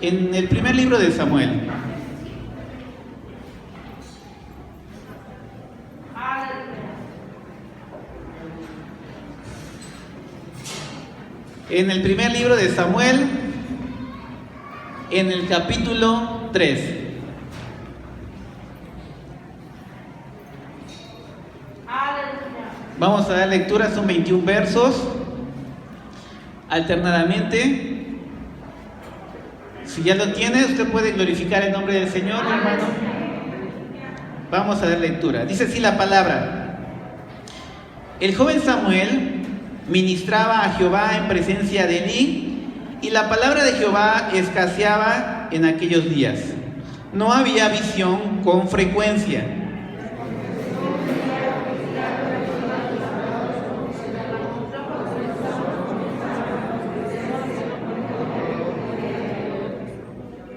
En el primer libro de Samuel. En el primer libro de Samuel, en el capítulo 3. Vamos a dar lectura, son 21 versos, alternadamente. Si ya lo tiene, usted puede glorificar el nombre del Señor, hermano. Vamos a dar lectura. Dice así la palabra. El joven Samuel ministraba a Jehová en presencia de Elí, y la palabra de Jehová escaseaba en aquellos días. No había visión con frecuencia.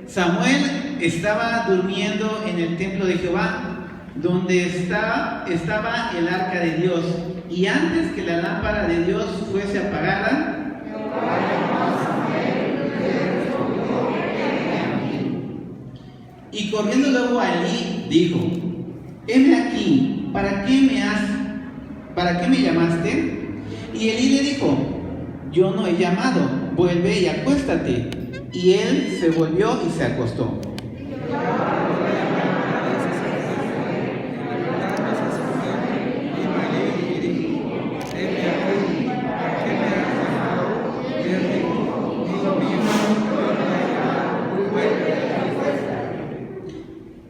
Samuel estaba durmiendo en el templo de Jehová, donde estaba el arca de Dios, y antes que la lámpara de Dios fuese apagada, y corriendo luego a Elí, dijo: heme aquí, ¿para qué me llamaste? Y Elí le dijo: yo no he llamado, vuelve y acuéstate. Y él se volvió y se acostó.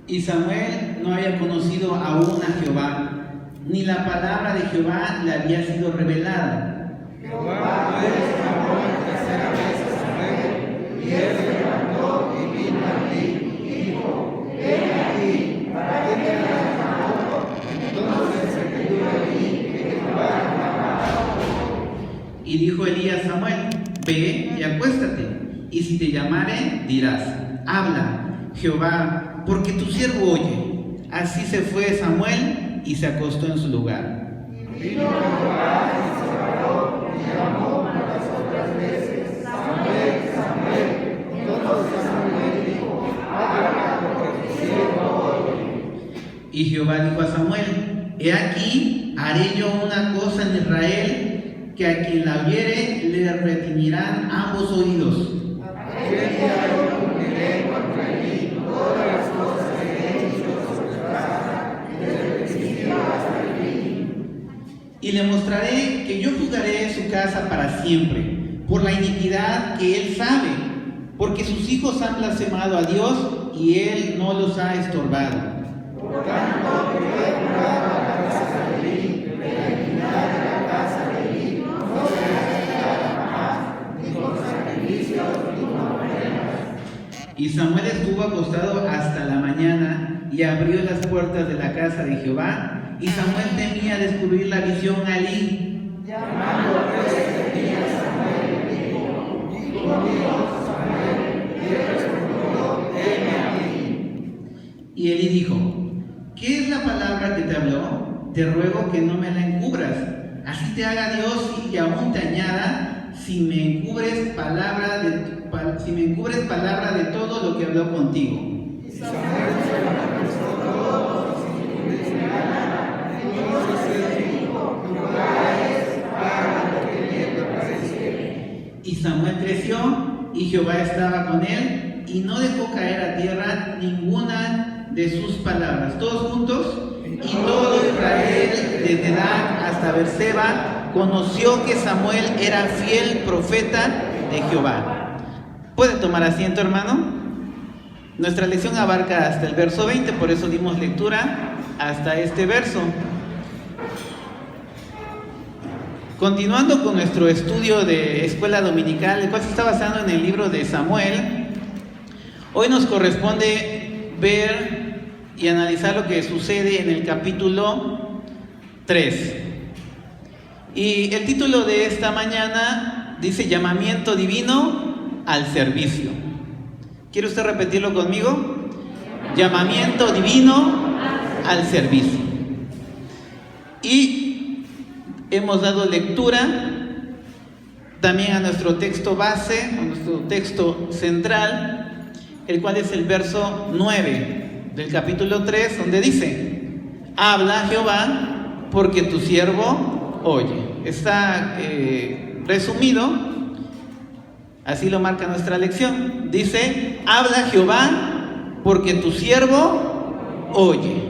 Y Samuel no había conocido aún a Jehová, ni la palabra de Jehová le había sido revelada. Jehová pues llamó la tercera vez a Samuel, y él se levantó y vino a Elí, y dijo: heme aquí, ¿para qué me has llamado? Entonces entendió Elí que Jehová llamaba a Samuel. Y dijo Elí a Samuel: ve y acuéstate, y si te llamare, dirás: habla, Jehová, porque tu siervo oye. Así se fue Samuel y se acostó en su lugar. Vino Jehová y se paró y llamó unas otras veces: Samuel, Samuel. Entonces Samuel dijo: habla, porque tu siervo oye. Y Jehová dijo a Samuel: he aquí, haré yo una cosa en Israel, que a quien la oyere le retiñirán ambos oídos. Aquel día yo cumpliré contra Elí todas las cosas que he hecho sobre su casa, desde el principio hasta el fin. Y le mostraré que yo juzgaré su casa para siempre, por la iniquidad que él sabe, porque sus hijos han blasfemado a Dios y él no los ha estorbado. Por tanto, que yo he jurado a la casa de Elí, que la iniquidad de la casa de Elí no será quitada jamás, ni con sacrificios ni con ofrendas. Y Samuel estuvo acostado hasta la mañana y abrió las puertas de la casa de Jehová, y Samuel temía descubrir la visión a Elí. Llamando pues Elí a Samuel, dijo: Dios, Samuel, y él respondió: heme aquí. Y Elí dijo: ¿qué es la palabra que te habló? Te ruego que no me la encubras. Así te haga Dios y aún te añada, si me encubres palabra de todo lo que habló contigo. Y Samuel se lo manifestó todo, sin encubrirse nada. Entonces él dijo: Jehová es, haga lo que bien te pareciere. Y Samuel creció, y Jehová estaba con él, y no dejó caer a tierra ninguna de sus palabras. Todos juntos. Y todo Israel, desde Dan hasta Berseba, conoció que Samuel era fiel profeta de Jehová. ¿Puede tomar asiento, hermano? Nuestra lección abarca hasta el verso 20, por eso dimos lectura hasta este verso. Continuando con nuestro estudio de escuela dominical, el cual se está basando en el libro de Samuel, hoy nos corresponde ver y analizar lo que sucede en el capítulo 3. Y el título de esta mañana dice: llamamiento divino al servicio. ¿Quiere usted repetirlo conmigo? Llamamiento divino al servicio. Y hemos dado lectura también a nuestro texto base, a nuestro texto central, el cual es el verso 9 del capítulo 3, donde dice: habla Jehová, porque tu siervo oye. Está resumido, así lo marca nuestra lección. Dice: habla Jehová, porque tu siervo oye.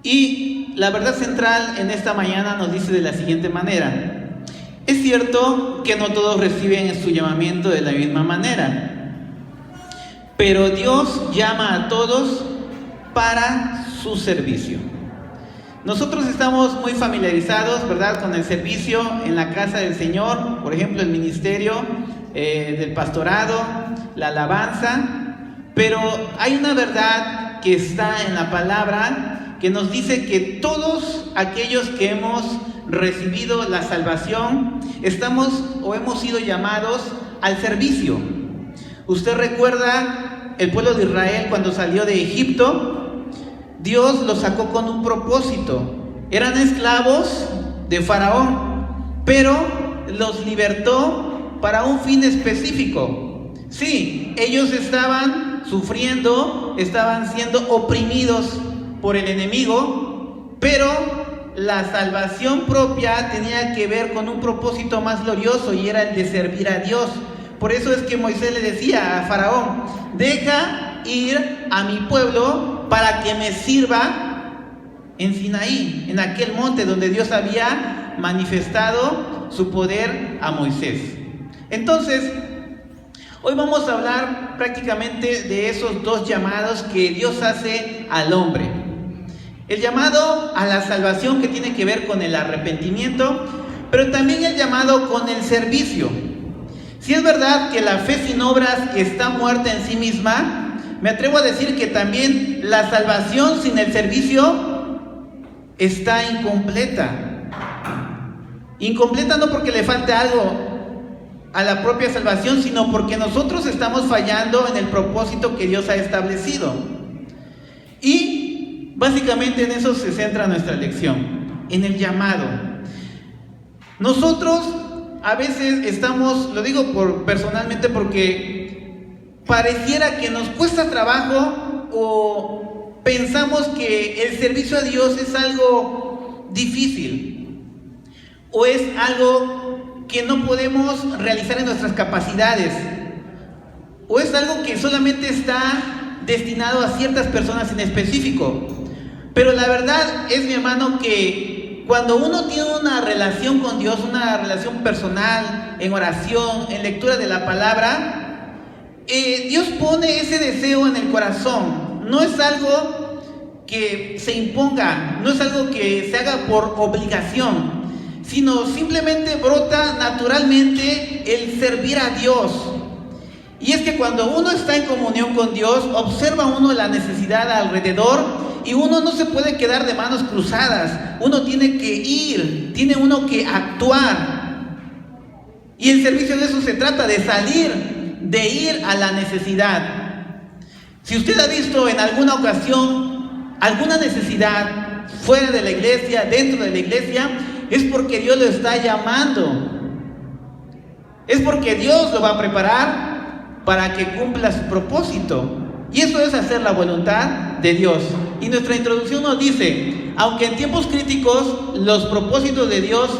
Y la verdad central en esta mañana nos dice de la siguiente manera: es cierto que no todos reciben su llamamiento de la misma manera, pero Dios llama a todos para su servicio. Nosotros estamos muy familiarizados, ¿verdad?, con el servicio en la casa del Señor, por ejemplo, el ministerio del pastorado, la alabanza, pero hay una verdad que está en la palabra que nos dice que todos aquellos que hemos recibido la salvación estamos o hemos sido llamados al servicio. Usted recuerda el pueblo de Israel cuando salió de Egipto. Dios los sacó con un propósito. Eran esclavos de Faraón, pero los libertó para un fin específico. Sí, ellos estaban sufriendo, estaban siendo oprimidos por el enemigo, pero la salvación propia tenía que ver con un propósito más glorioso, y era el de servir a Dios. Por eso es que Moisés le decía a Faraón: deja ir a mi pueblo para que me sirva en Sinaí, en aquel monte donde Dios había manifestado su poder a Moisés. Entonces, hoy vamos a hablar prácticamente de esos dos llamados que Dios hace al hombre. El llamado a la salvación, que tiene que ver con el arrepentimiento, pero también el llamado con el servicio. Si es verdad que la fe sin obras está muerta en sí misma, me atrevo a decir que también la salvación sin el servicio está incompleta. Incompleta no porque le falte algo a la propia salvación, sino porque nosotros estamos fallando en el propósito que Dios ha establecido. Y básicamente en eso se centra nuestra lección, en el llamado. Nosotros a veces estamos, lo digo personalmente, porque pareciera que nos cuesta trabajo o pensamos que el servicio a Dios es algo difícil o es algo que no podemos realizar en nuestras capacidades, o es algo que solamente está destinado a ciertas personas en específico. Pero la verdad es, mi hermano, que cuando uno tiene una relación con Dios, una relación personal, en oración, en lectura de la palabra, Dios pone ese deseo en el corazón. No es algo que se imponga, no es algo que se haga por obligación, sino simplemente brota naturalmente el servir a Dios. Y es que cuando uno está en comunión con Dios, observa uno la necesidad alrededor, y uno no se puede quedar de manos cruzadas. Uno tiene que ir, tiene uno que actuar. Y el servicio de eso se trata, de salir, de ir a la necesidad. Si usted ha visto en alguna ocasión alguna necesidad fuera de la iglesia, dentro de la iglesia, es porque Dios lo está llamando. Es porque Dios lo va a preparar para que cumpla su propósito. Y eso es hacer la voluntad de Dios. Y nuestra introducción nos dice: aunque en tiempos críticos los propósitos de Dios,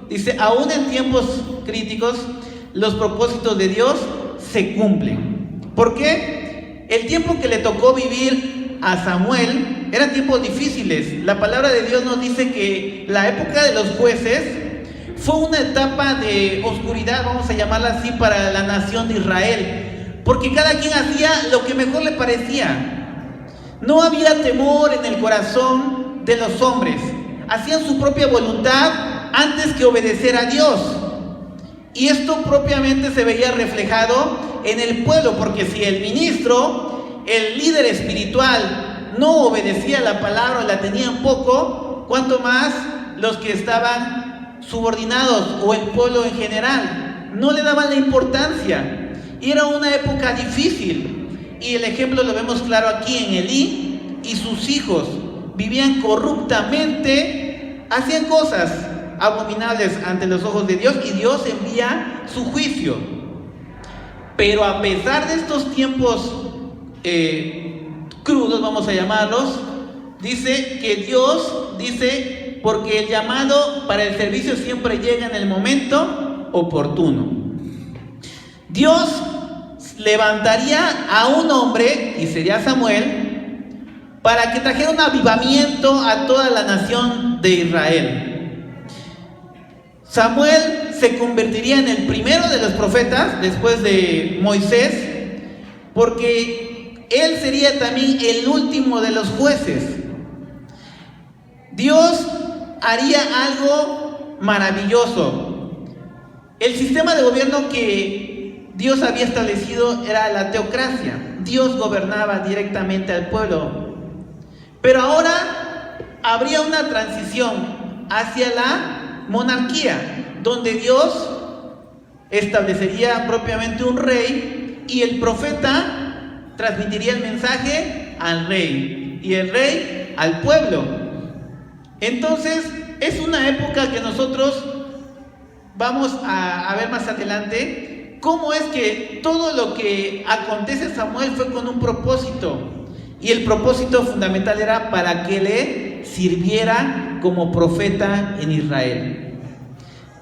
dice, aún en tiempos críticos los propósitos de Dios se cumplen. ¿Por qué? El tiempo que le tocó vivir a Samuel eran tiempos difíciles. La palabra de Dios nos dice que la época de los jueces fue una etapa de oscuridad, vamos a llamarla así, para la nación de Israel, porque cada quien hacía lo que mejor le parecía. No había temor en el corazón de los hombres. Hacían su propia voluntad antes que obedecer a Dios. Y esto propiamente se veía reflejado en el pueblo, porque si el ministro, el líder espiritual, no obedecía la palabra o la tenía en poco, cuanto más los que estaban subordinados o el pueblo en general, no le daban la importancia. Y era una época difícil. Y el ejemplo lo vemos claro aquí en Elí y sus hijos. Vivían corruptamente, hacían cosas abominables ante los ojos de Dios, y Dios envía su juicio. Pero a pesar de estos tiempos crudos, vamos a llamarlos, dice que Dios dice, porque el llamado para el servicio siempre llega en el momento oportuno. Dios levantaría a un hombre, y sería Samuel, para que trajera un avivamiento a toda la nación de Israel. Samuel se convertiría en el primero de los profetas después de Moisés, porque él sería también el último de los jueces. Dios haría algo maravilloso. El sistema de gobierno que Dios había establecido era la teocracia. Dios gobernaba directamente al pueblo. Pero ahora habría una transición hacia la monarquía, donde Dios establecería propiamente un rey y el profeta transmitiría el mensaje al rey y el rey al pueblo. Entonces, es una época que nosotros vamos a ver más adelante cómo es que todo lo que acontece en Samuel fue con un propósito. Y el propósito fundamental era para que le sirviera como profeta en Israel.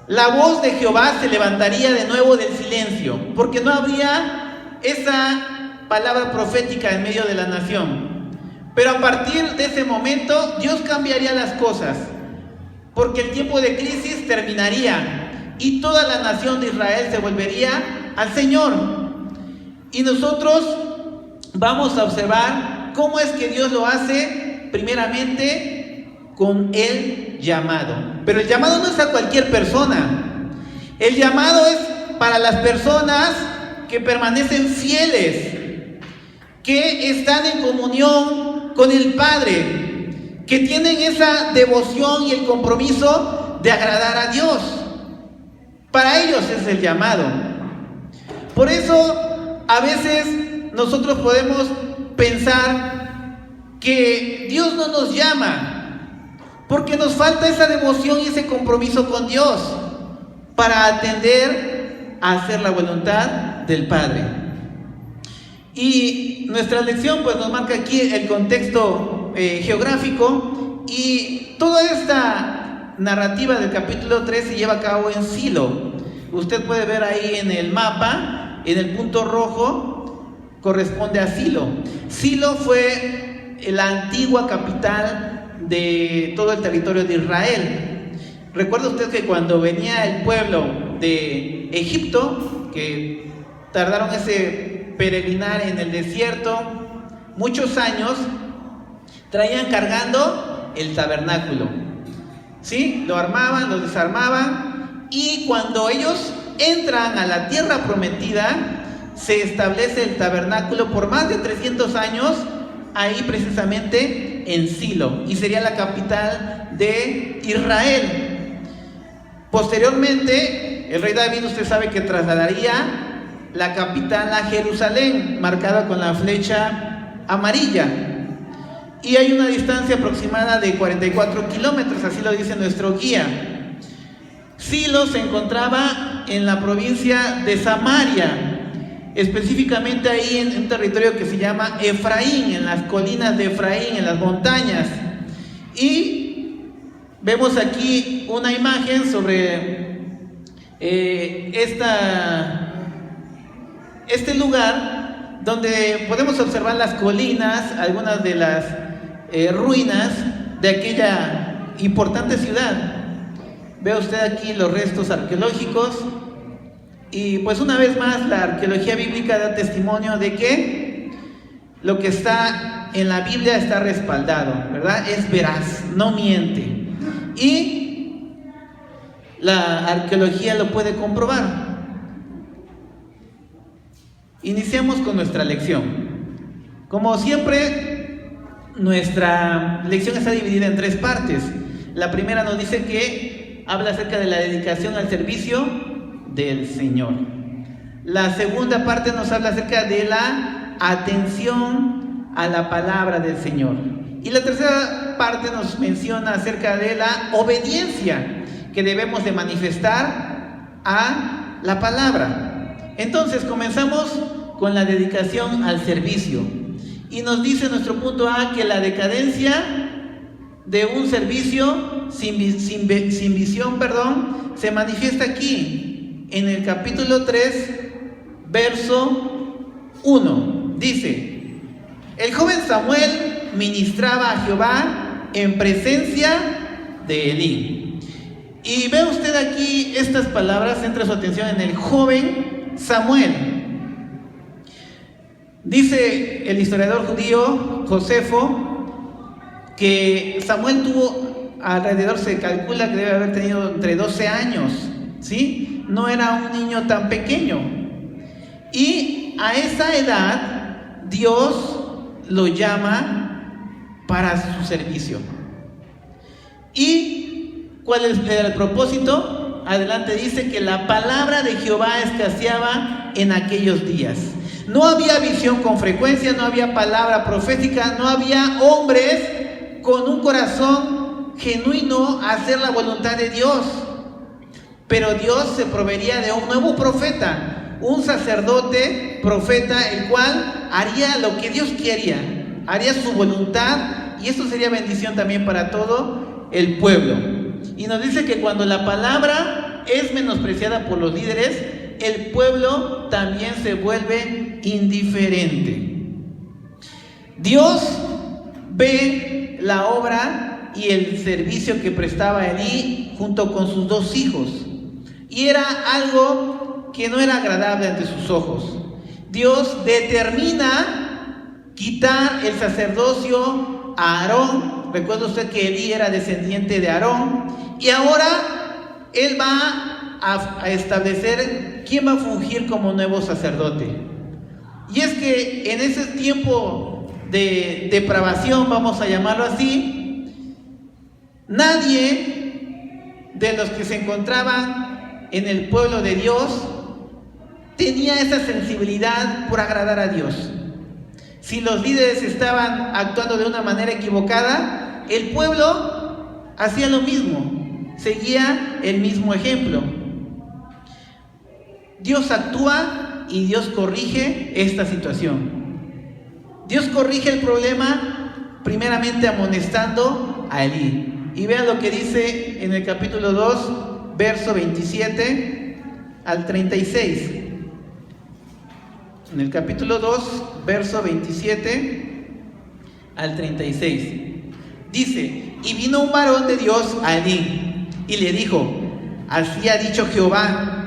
La voz de Jehová se levantaría de nuevo del silencio, porque no habría esa palabra profética en medio de la nación. Pero a partir de ese momento, Dios cambiaría las cosas, porque el tiempo de crisis terminaría y toda la nación de Israel se volvería al Señor. Y nosotros vamos a observar cómo es que Dios lo hace, primeramente con el llamado. Pero el llamado no es a cualquier persona. El llamado es para las personas que permanecen fieles, que están en comunión con el Padre, que tienen esa devoción y el compromiso de agradar a Dios. Para ellos es el llamado. Por eso a veces nosotros podemos pensar que Dios no nos llama, porque nos falta esa devoción y ese compromiso con Dios para atender a hacer la voluntad del Padre. Y nuestra lección pues nos marca aquí el contexto geográfico, y toda esta narrativa del capítulo 3 se lleva a cabo en Silo. Usted puede ver ahí en el mapa, en el punto rojo corresponde a Silo. Silo fue la antigua capital de todo el territorio de Israel. Recuerda usted que cuando venía el pueblo de Egipto, que tardaron ese peregrinar en el desierto muchos años, traían cargando el tabernáculo, ¿sí? Lo armaban, lo desarmaban, y cuando ellos entran a la tierra prometida, se establece el tabernáculo por más de 300 años, ahí precisamente en Silo, y sería la capital de Israel. Posteriormente, el rey David, usted sabe que trasladaría la capital a Jerusalén, marcada con la flecha amarilla, y hay una distancia aproximada de 44 kilómetros, así lo dice nuestro guía. Silo se encontraba en la provincia de Samaria, específicamente ahí en un territorio que se llama Efraín, en las colinas de Efraín, en las montañas. Y vemos aquí una imagen sobre este lugar, donde podemos observar las colinas, algunas de las ruinas de aquella importante ciudad. Ve usted aquí los restos arqueológicos, y pues una vez más la arqueología bíblica da testimonio de que lo que está en la Biblia está respaldado, ¿verdad? Es veraz, no miente, y la arqueología lo puede comprobar. Iniciamos con nuestra lección. Como siempre, nuestra lección está dividida en 3 partes. La primera nos dice que habla acerca de la dedicación al servicio del Señor. La segunda parte nos habla acerca de la atención a la palabra del Señor. Y la tercera parte nos menciona acerca de la obediencia que debemos de manifestar a la palabra. Entonces comenzamos con la dedicación al servicio. Y nos dice nuestro punto A que la decadencia de un servicio sin visión, se manifiesta aquí, en el capítulo 3, verso 1. Dice: el joven Samuel ministraba a Jehová en presencia de Elí. Y ve usted aquí estas palabras, centra su atención en el joven Samuel. Dice el historiador judío Josefo que Samuel tuvo alrededor, se calcula que debe haber tenido entre 12 años, ¿sí? No era un niño tan pequeño. Y a esa edad Dios lo llama para su servicio. ¿Y cuál era el propósito? Adelante dice que la palabra de Jehová escaseaba en aquellos días. No había visión con frecuencia, no había palabra profética, no había hombres con un corazón genuino a hacer la voluntad de Dios. Pero Dios se proveería de un nuevo profeta, un sacerdote, profeta, el cual haría lo que Dios quería, haría su voluntad, y esto sería bendición también para todo el pueblo. Y nos dice que cuando la palabra es menospreciada por los líderes, el pueblo también se vuelve indiferente. Dios ve la obra y el servicio que prestaba Elí junto con sus 2 hijos, y era algo que no era agradable ante sus ojos. Dios determina quitar el sacerdocio a Aarón. Recuerda usted que Elí era descendiente de Aarón, y ahora él va a establecer quién va a fungir como nuevo sacerdote. Y es que en ese tiempo de depravación, vamos a llamarlo así, nadie de los que se encontraban en el pueblo de Dios tenía esa sensibilidad por agradar a Dios. Si los líderes estaban actuando de una manera equivocada, el pueblo hacía lo mismo, seguía el mismo ejemplo. Dios actúa y Dios corrige esta situación. Dios corrige el problema primeramente amonestando a Elí. Y vean lo que dice en el capítulo 2, verso 27 al 36. En el capítulo 2, verso 27 al 36. Dice: y vino un varón de Dios a Elí y le dijo: así ha dicho Jehová,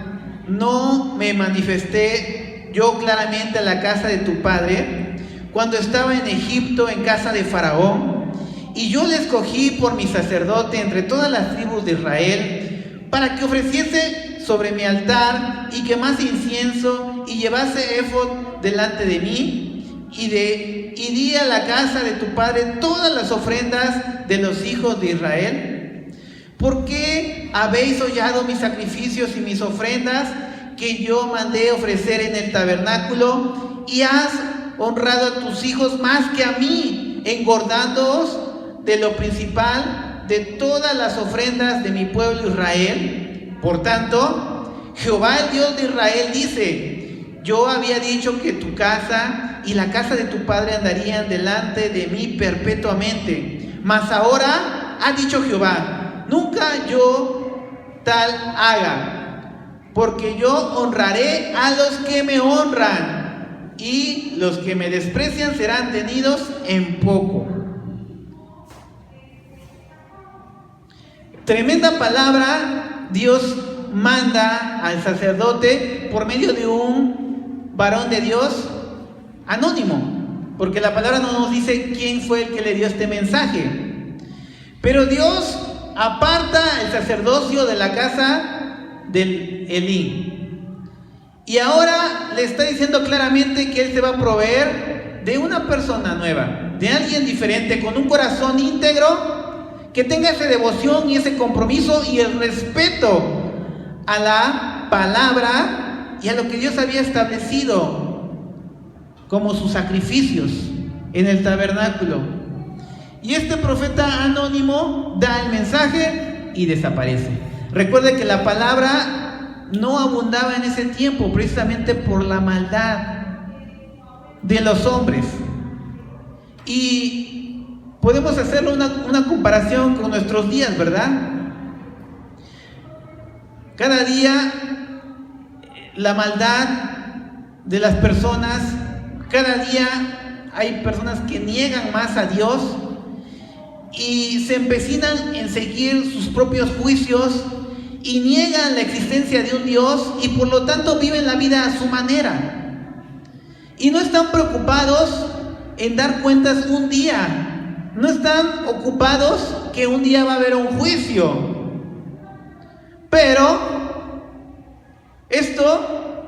no me manifesté yo claramente a la casa de tu padre cuando estaba en Egipto en casa de Faraón, y yo le escogí por mi sacerdote entre todas las tribus de Israel, para que ofreciese sobre mi altar y quemase incienso y llevase éfod delante de mí, y di a la casa de tu padre todas las ofrendas de los hijos de Israel. ¿Por qué habéis hollado mis sacrificios y mis ofrendas que yo mandé ofrecer en el tabernáculo, y has honrado a tus hijos más que a mí, engordándoos de lo principal de todas las ofrendas de mi pueblo Israel? Por tanto, Jehová el Dios de Israel dice: yo había dicho que tu casa y la casa de tu padre andarían delante de mí perpetuamente, mas ahora ha dicho Jehová: nunca yo tal haga, porque yo honraré a los que me honran, y los que me desprecian serán tenidos en poco. Tremenda palabra Dios manda al sacerdote por medio de un varón de Dios anónimo, porque la palabra no nos dice quién fue el que le dio este mensaje. Pero Dios aparta el sacerdocio de la casa del Elí, y ahora le está diciendo claramente que él se va a proveer de una persona nueva, de alguien diferente, con un corazón íntegro, que tenga esa devoción y ese compromiso y el respeto a la palabra y a lo que Dios había establecido como sus sacrificios en el tabernáculo. Y este profeta anónimo da el mensaje y desaparece. Recuerde que la palabra no abundaba en ese tiempo, precisamente por la maldad de los hombres. Y podemos hacerlo una comparación con nuestros días, ¿verdad? Cada día la maldad de las personas, cada día hay personas que niegan más a Dios y se empecinan en seguir sus propios juicios y niegan la existencia de un Dios y por lo tanto viven la vida a su manera. Y no están preocupados en dar cuentas un día, no están ocupados que un día va a haber un juicio. Pero esto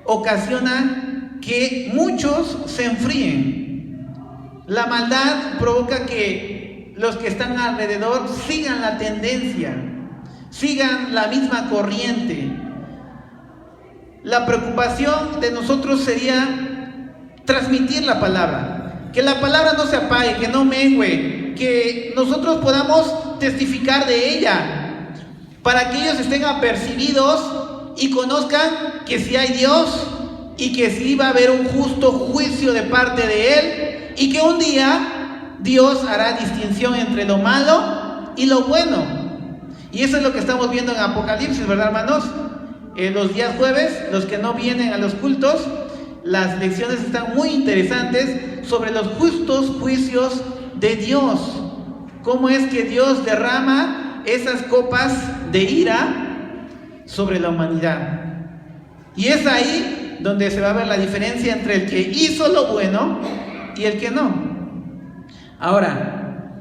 ocasiona que muchos se enfríen. La maldad provoca que los que están alrededor sigan la tendencia, sigan la misma corriente. La preocupación de nosotros sería transmitir la palabra, que la palabra no se apague, que no mengue, que nosotros podamos testificar de ella, para que ellos estén apercibidos y conozcan que sí hay Dios y que sí va a haber un justo juicio de parte de Él y que un día Dios hará distinción entre lo malo y lo bueno. Y eso es lo que estamos viendo en Apocalipsis, ¿verdad, hermanos? Los días jueves, los que no vienen a los cultos, las lecciones están muy interesantes sobre los justos juicios de Dios. Cómo es que Dios derrama esas copas de ira sobre la humanidad. Y es ahí donde se va a ver la diferencia entre el que hizo lo bueno y el que no. Ahora,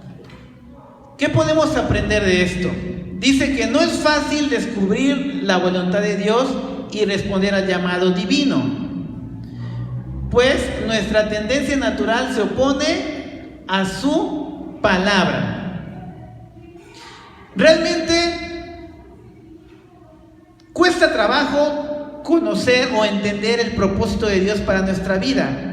¿qué podemos aprender de esto? Dice que no es fácil descubrir la voluntad de Dios y responder al llamado divino, pues nuestra tendencia natural se opone a su palabra. Realmente cuesta trabajo conocer o entender el propósito de Dios para nuestra vida.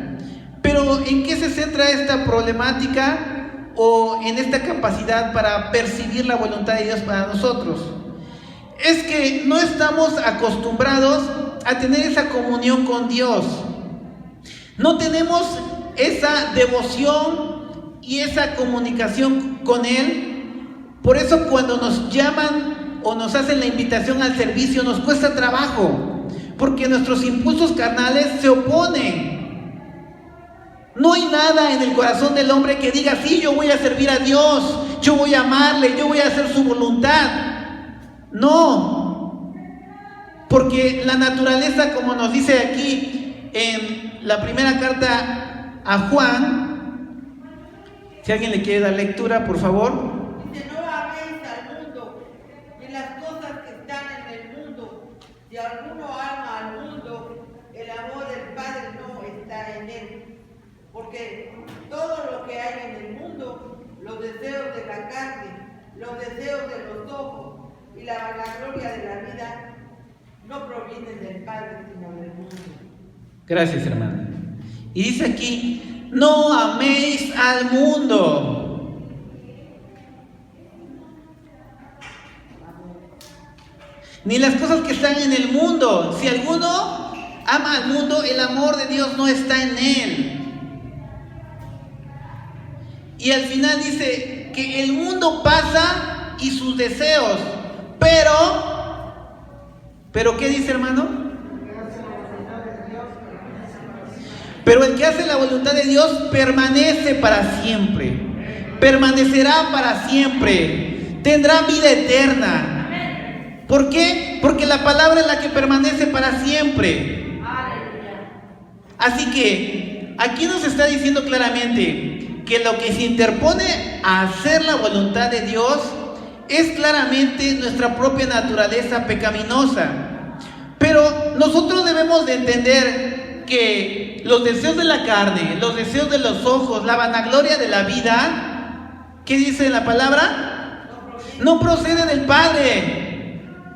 Pero ¿en qué se centra esta problemática o en esta capacidad para percibir la voluntad de Dios para nosotros? Es que no estamos acostumbrados a tener esa comunión con Dios. No tenemos esa devoción y esa comunicación con Él. Por eso cuando nos llaman o nos hacen la invitación al servicio nos cuesta trabajo, porque nuestros impulsos carnales se oponen. No hay nada en el corazón del hombre que diga, sí, yo voy a servir a Dios, yo voy a amarle, yo voy a hacer su voluntad. No, porque la naturaleza, como nos dice aquí en la primera carta a Juan, si alguien le quiere dar lectura, por favor. Si alguno ama al mundo, el amor del Padre no está en él. Porque todo lo que hay en el mundo, los deseos de la carne, los deseos de los ojos y la vanagloria de la vida, no provienen del Padre, sino del mundo. Gracias, hermana. Y dice aquí, no améis al mundo. Ni las cosas que están en el mundo. Si alguno ama al mundo, el amor de Dios no está en él. Y al final dice que el mundo pasa y sus deseos, pero ¿qué dice, hermano? Pero el que hace la voluntad de Dios permanece para siempre, permanecerá para siempre, tendrá vida eterna. ¿Por qué? Porque la palabra es la que permanece para siempre. Así que aquí nos está diciendo claramente que lo que se interpone a hacer la voluntad de Dios es claramente nuestra propia naturaleza pecaminosa. Pero nosotros debemos de entender que los deseos de la carne, los deseos de los ojos, la vanagloria de la vida, ¿qué dice la palabra? No procede del Padre,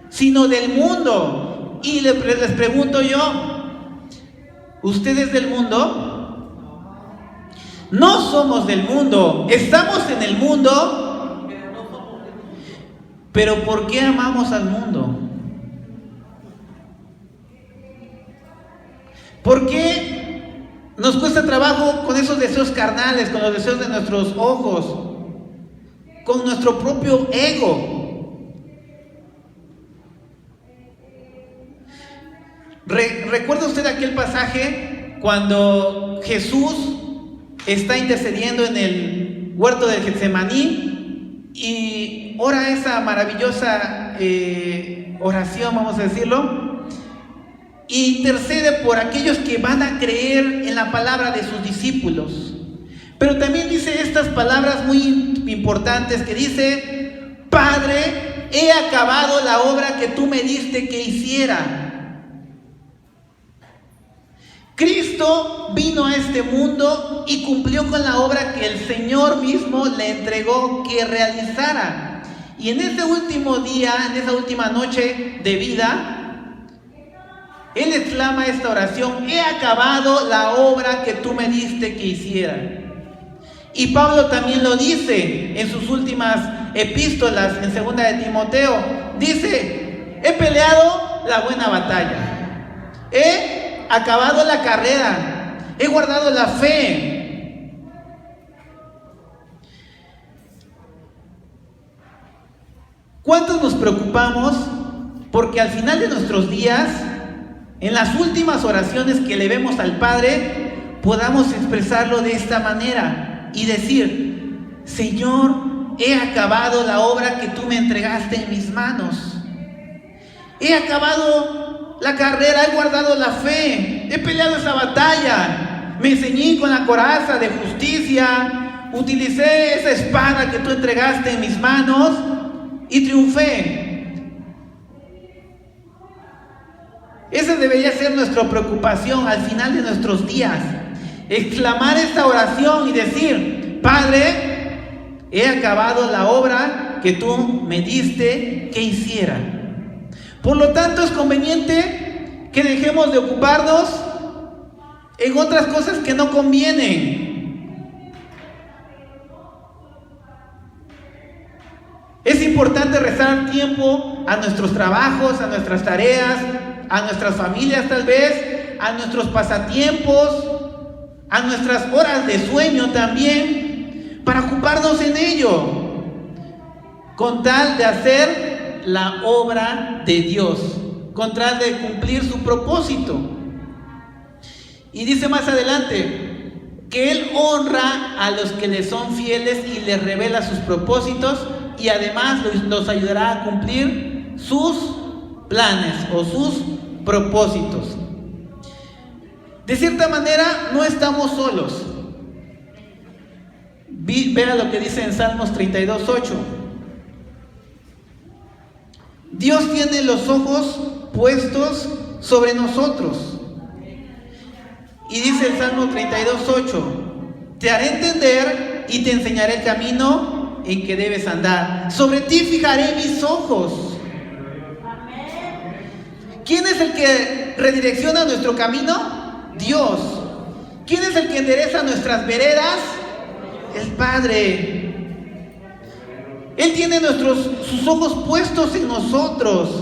sino del mundo. Y les pregunto yo, ¿ustedes del mundo? No somos del mundo, estamos en el mundo, pero ¿por qué amamos al mundo? ¿Por qué nos cuesta trabajo con esos deseos carnales, con los deseos de nuestros ojos, con nuestro propio ego? ¿Recuerda usted aquel pasaje cuando Jesús está intercediendo en el huerto del Getsemaní y ora esa maravillosa oración, vamos a decirlo, e intercede por aquellos que van a creer en la palabra de sus discípulos? Pero también dice estas palabras muy importantes que dice: Padre, he acabado la obra que tú me diste que hiciera. Cristo vino a este mundo y cumplió con la obra que el Señor mismo le entregó que realizara. Y en ese último día, en esa última noche de vida, Él exclama esta oración: he acabado la obra que tú me diste que hiciera. Y Pablo también lo dice en sus últimas epístolas, en 2 de Timoteo. Dice: he peleado la buena batalla, he acabado la carrera, he guardado la fe. ¿Cuántos nos preocupamos porque al final de nuestros días, en las últimas oraciones que le vemos al Padre, podamos expresarlo de esta manera y decir: Señor, he acabado la obra que tú me entregaste en mis manos, he acabado la carrera, he guardado la fe, he peleado esa batalla, me ceñí con la coraza de justicia, utilicé esa espada que tú entregaste en mis manos y triunfé. Esa debería ser nuestra preocupación al final de nuestros días, exclamar esta oración y decir: Padre, he acabado la obra que tú me diste que hiciera. Por lo tanto, es conveniente que dejemos de ocuparnos en otras cosas que no convienen. Es importante restar tiempo a nuestros trabajos, a nuestras tareas, a nuestras familias tal vez, a nuestros pasatiempos, a nuestras horas de sueño también, para ocuparnos en ello, con tal de hacer la obra de Dios, con tal de cumplir su propósito. Y dice más adelante que Él honra a los que le son fieles y les revela sus propósitos, y además los ayudará a cumplir sus planes o sus propósitos. De cierta manera, no estamos solos. Vea lo que dice en Salmos 32:8. Dios tiene los ojos puestos sobre nosotros. Y dice el Salmo 32:8: te haré entender y te enseñaré el camino en que debes andar. Sobre ti fijaré mis ojos. ¿Quién es el que redirecciona nuestro camino? Dios. ¿Quién es el que endereza nuestras veredas? El Padre. Él tiene sus ojos puestos en nosotros.